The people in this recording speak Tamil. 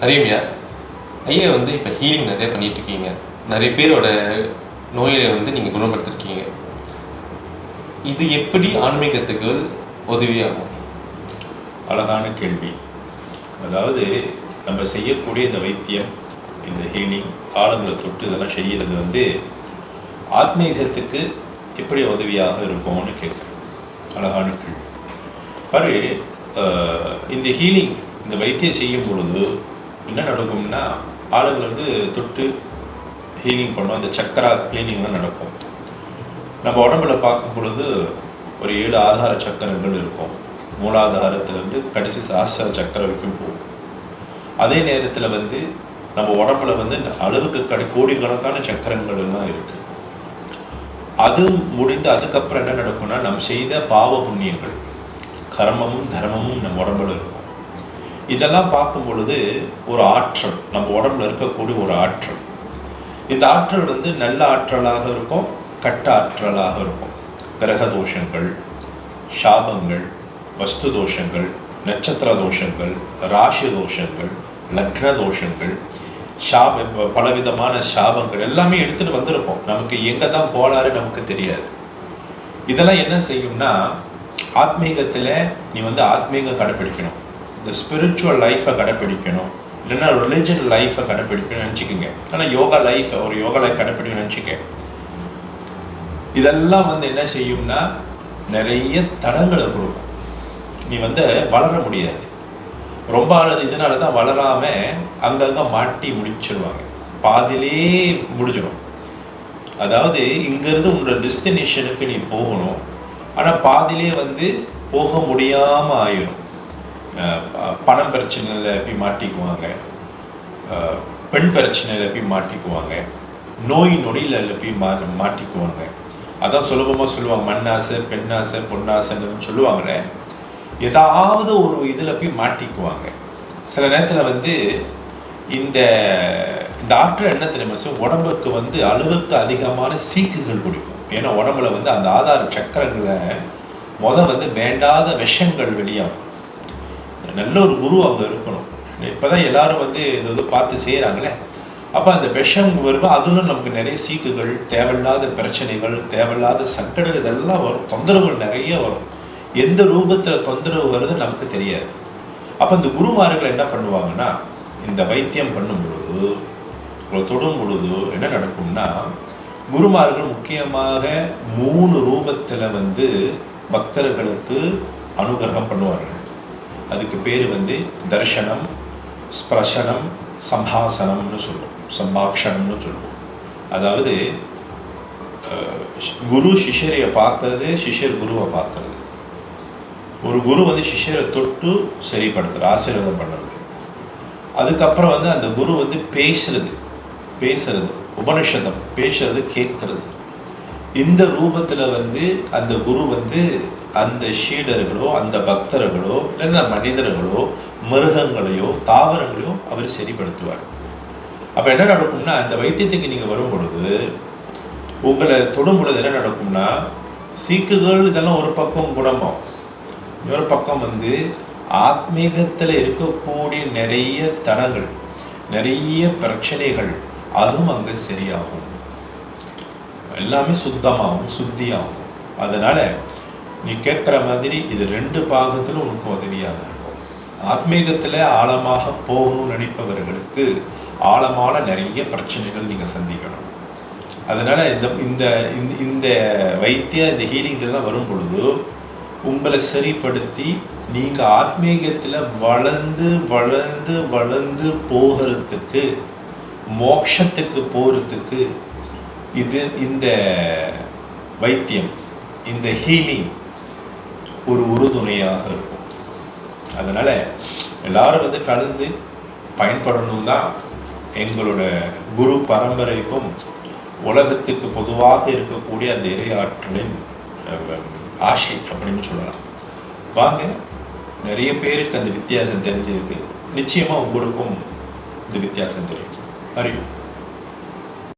அறிவியா ஐயா வந்து இப்போ ஹீலிங் நிறைய பண்ணிகிட்ருக்கீங்க, நிறைய பேரோட நோயை வந்து நீங்கள் குணப்படுத்திருக்கீங்க. இது எப்படி ஆன்மீகத்துக்கு உதவியாகும்? அழகான கேள்வி. அதாவது நம்ம செய்யக்கூடிய இந்த வைத்தியம், இந்த ஹீலிங், ஆழங்களை தொட்டு இதெல்லாம் செய்கிறது வந்து ஆத்மீகத்துக்கு எப்படி உதவியாக இருக்கும்னு கேட்குறேன். அழகான கேள்வி. பாரு, இந்த ஹீலிங், இந்த வைத்தியம் செய்யும் பொழுது என்ன நடக்கும்னா, ஆளுங்களை வந்து தொட்டு ஹீலிங் பண்ணும், அந்த சக்கரா கிளீனிங்லாம் நடக்கும். நம்ம உடம்புல பார்க்கும் பொழுது ஒரு 7 ஆதார சக்கரங்கள் இருக்கும். மூலாதாரத்திலேருந்து கடைசி சாஸ்திர சக்கரம் வரைக்கும் போகும். அதே நேரத்தில் வந்து நம்ம உடம்புல வந்து அளவுக்கு கோடிக்கணக்கான சக்கரங்கள் எல்லாம் இருக்குது. அது முடிந்து அதுக்கப்புறம் என்ன நடக்கும்னா, நம்ம செய்த பாவ புண்ணியங்கள், கர்மமும் தர்மமும் நம்ம உடம்புல இருக்கும். இதெல்லாம் பார்க்கும் பொழுது ஒரு ஆற்றல், நம்ம உடம்புல இருக்கக்கூடிய ஒரு ஆற்றல். இந்த ஆற்றல் வந்து நல்ல ஆற்றலாக இருக்கும், கட்ட ஆற்றலாக இருக்கும். கிரக தோஷங்கள், சாபங்கள், வஸ்து தோஷங்கள், நட்சத்திர தோஷங்கள், ராசி தோஷங்கள், லக்ன தோஷங்கள், பலவிதமான சாபங்கள் எல்லாமே எடுத்துகிட்டு வந்திருப்போம். நமக்கு எங்கே தான் கோளாறு நமக்கு தெரியாது. இதெல்லாம் என்ன செய்யும்னா, ஆத்மீகத்தில் நீ வந்து ஆத்மீகம் கடைப்பிடிக்கணும், இந்த ஸ்பிரிச்சுவல் லைஃப்பை கடைப்பிடிக்கணும், இல்லைன்னா ரிலிஜன் லைஃப்பை கடைப்பிடிக்கணும்னு நினச்சிக்கோங்க. ஆனால் யோகா லைஃப், ஒரு யோகா லைஃப் கடைப்பிடிக்கணும்னு நினச்சிக்க. இதெல்லாம் வந்து என்ன செய்யும்னா, நிறைய தடங்களை கொடுக்கும். நீ வந்து வளர முடியாது. ரொம்ப இதனால தான் வளராமல் அங்கங்கே மாட்டி முடிச்சிருவாங்க, பாதிலே முடிஞ்சிடும். அதாவது இங்கேருந்து உன்னோட டெஸ்டினேஷனுக்கு நீ போகணும், ஆனால் பாதிலே வந்து போக முடியாமல் ஆயிடும். பணம் பிரச்சனையில் போய் மாட்டிக்குவாங்க, பெண் பிரச்சனையில் போய் மாட்டிக்குவாங்க, நோய் நொடியில் போய் மாட்டிக்குவாங்க. அதான் சுலபமாக சொல்லுவாங்க, மண்ணாசை, பெண்ணாசை, பொன்னாசைன்னு சொல்லுவாங்களே. ஏதாவது ஒரு இதில் போய் மாட்டிக்குவாங்க. சில நேரத்தில் வந்து இந்த ஆற்றல் என்ன தெரியுமா, உடம்புக்கு வந்து அளவுக்கு அதிகமான சீக்குகள் பிடிக்கும். ஏன்னா உடம்புல வந்து அந்த ஆதார சக்கரங்களை வந்து வேண்டாத விஷங்கள் வெளியாகும். நல்ல ஒரு குரு அங்கே இருக்கணும். இப்போதான் எல்லாரும் வந்து இது வந்து பார்த்து செய்கிறாங்களே. அப்போ அந்த விஷம் வரும், அதுவும் நமக்கு நிறைய சீக்குகள், தேவையில்லாத பிரச்சனைகள், தேவையில்லாத சங்கடங்கள், இதெல்லாம் வரும். தொந்தரவுகள் நிறைய வரும். எந்த ரூபத்தில் தொந்தரவு வருது நமக்கு தெரியாது. அப்போ இந்த குருமார்கள் என்ன பண்ணுவாங்கன்னா, இந்த வைத்தியம் பண்ணும் பொழுது, தொடும் பொழுது என்ன நடக்கும்னா, குருமார்கள் முக்கியமாக 3 ரூபத்தில் வந்து பக்தர்களுக்கு அனுகிரகம் பண்ணுவார்கள். அதுக்கு பேர் வந்து தர்ஷனம், ஸ்பர்ஷனம், சம்ஹாசனம்னு சொல்லுவோம், சம்பாக்ஷணம்னு சொல்லுவோம். அதாவது குரு சிஷ்யரையை பார்க்கறது, சிஷ்யர் குருவை பார்க்கறது. ஒரு குரு வந்து சிஷ்யரை தொட்டு சரிப்படுத்துகிற, ஆசீர்வாதம் பண்ணுறது. அதுக்கப்புறம் வந்து அந்த குரு வந்து பேசுறது, உபனிஷதம் பேசுறது, கேட்கறது. இந்த ரூபத்தில் வந்து அந்த குரு வந்து அந்த ஷீடர்களோ, அந்த பக்தர்களோ, இல்லைன்னா மனிதர்களோ, மிருகங்களையோ, தாவரங்களையோ அவர் சரிப்படுத்துவார். அப்போ என்ன நடக்கும்னா, அந்த வைத்தியத்துக்கு நீங்கள் வரும் பொழுது, உங்களை தொடும் பொழுது என்ன நடக்கும்னா, சீக்குகள் இதெல்லாம் ஒரு பக்கம் குணமாகும். இன்னொரு பக்கம் வந்து ஆத்மீகத்தில் இருக்கக்கூடிய நிறைய தடங்கள், நிறைய பிரச்சனைகள், அதுவும் அங்கே சரியாகும். எல்லாமே சுத்தமாகும், சுத்தியாகும். அதனால நீ கேட்குற மாதிரி இது 2 பாகத்திலும் உனக்கு உதவியாக இருக்கும். ஆத்மீகத்தில் ஆழமாக போகணும்னு நினைப்பவர்களுக்கு ஆழமான நிறைய பிரச்சனைகள் நீங்கள் சந்திக்கணும். அதனால் இந்த வைத்திய, இந்த ஹீலிங் இதெல்லாம் வரும் பொழுது உங்களை சரிப்படுத்தி நீங்கள் ஆத்மீகத்தில் வளர்ந்து வளர்ந்து வளர்ந்து போகிறதுக்கு, மோட்சத்துக்கு போகிறதுக்கு இந்த வைத்தியம், இந்த ஹீலிங் ஒரு உறுதுணையாக இருக்கும். அதனால் எல்லாரும் வந்து கலந்து பயன்படணும் தான் எங்களோட குரு பரம்பரைக்கும் உலகத்துக்கு பொதுவாக இருக்கக்கூடிய அந்த இறையாற்றலின் ஆசை அப்படின்னு சொல்லலாம். வாங்க, நிறைய பேருக்கு அந்த வித்தியாசம் தெரிஞ்சிருக்கு. நிச்சயமாக உங்களுக்கும் இந்த வித்தியாசம் தெரியும். அறியும்.